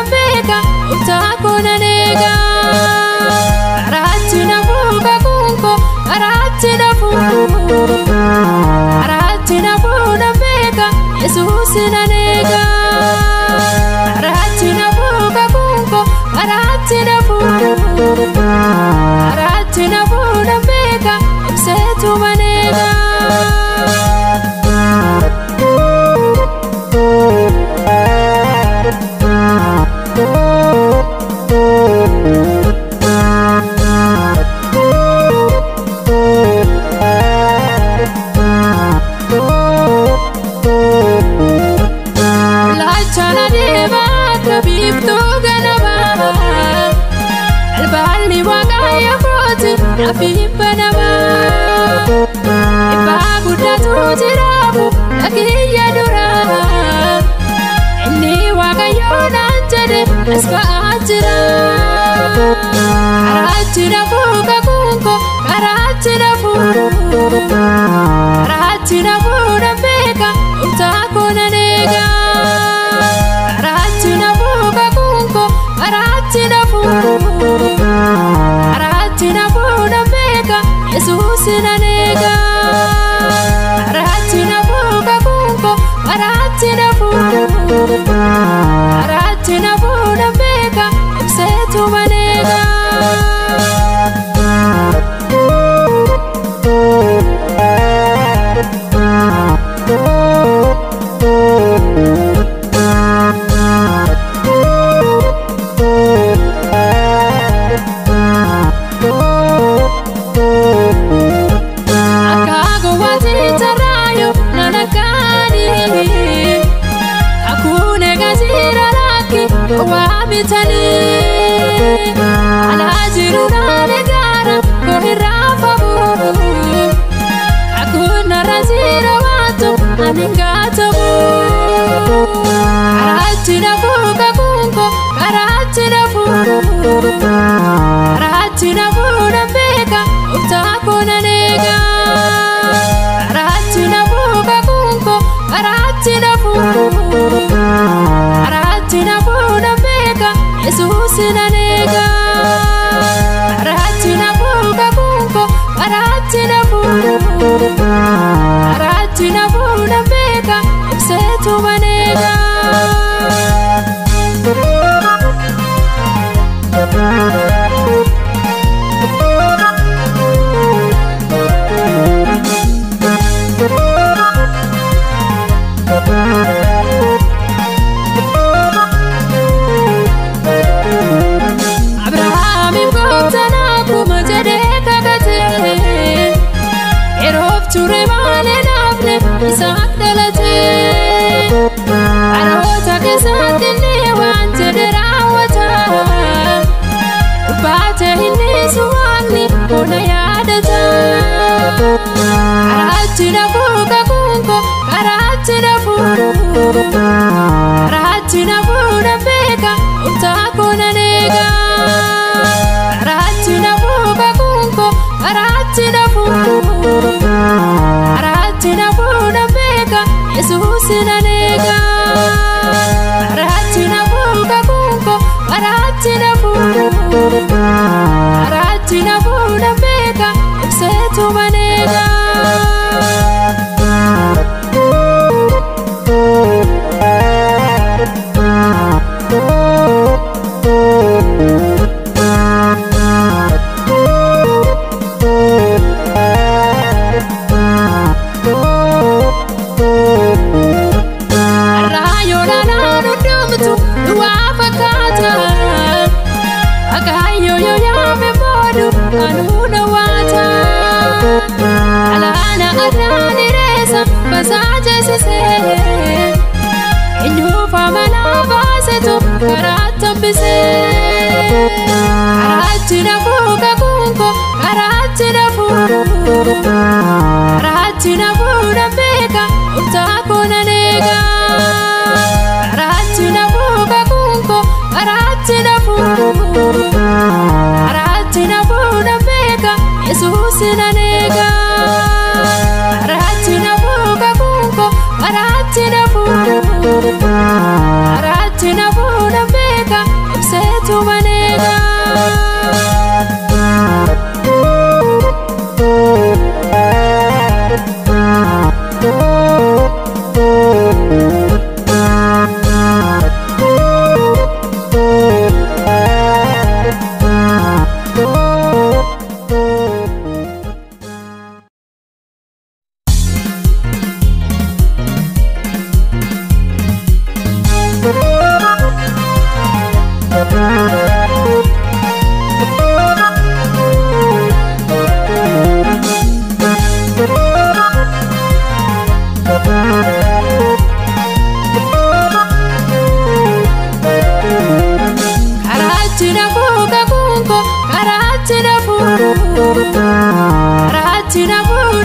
beka utakona nega Aratina buka kunko Aratina beka Jesus na nega Aratina buka kunko Aratina beka Setu manega Lachana deva kabibto ganaba Albali wagaya koti afibanaba Ibaguda tujirabu lakiya dura Inni wagayo nanjade asfa ajira Arachira fuka kunko Arachira fuka beka utakona nega Arachira fuka kunko Arachira fuka beka Jesus na nega Arachira fuka kunko Arachira fuka beka Setu manega Akago wati tarayo nanakani Akune gazira laki wabitani Alajiru nanegara kohirafabu Akuna razira watu aningatabu Arachira fuka kunko Arachira fuka beka utakona nega Arachira fuka kunko Arachira fuka beka Jesus na nega Arachira fuka kunko Arachira fuka beka Setu manega Abraham imgotana kuma jede kakate Erof chure mane nafne Isaac dalate Arota kesati ne wan jede rawata Bate hinne suwani kona yadata Arachira fuka kunko Arachira fuka beka utakona nega Arachira fuka kunko Arachira fuka beka Jesus na nega Arachira fuka kunko Arachira fuka beka Setu manega Rayo dana nudumtu duafakata Akayo yo yame bodu anuna wata Alana adani resa basaja sise Inyu famana basetu karatam bise Arachira fuka kunko Arachira fuka beka utakona nega Arachira fuka kunko Arachira fuka beka Jesus na nega Arachira fuka kunko Karaatti na fuudha beeka ibseetu maneega. Karaatti na fuudha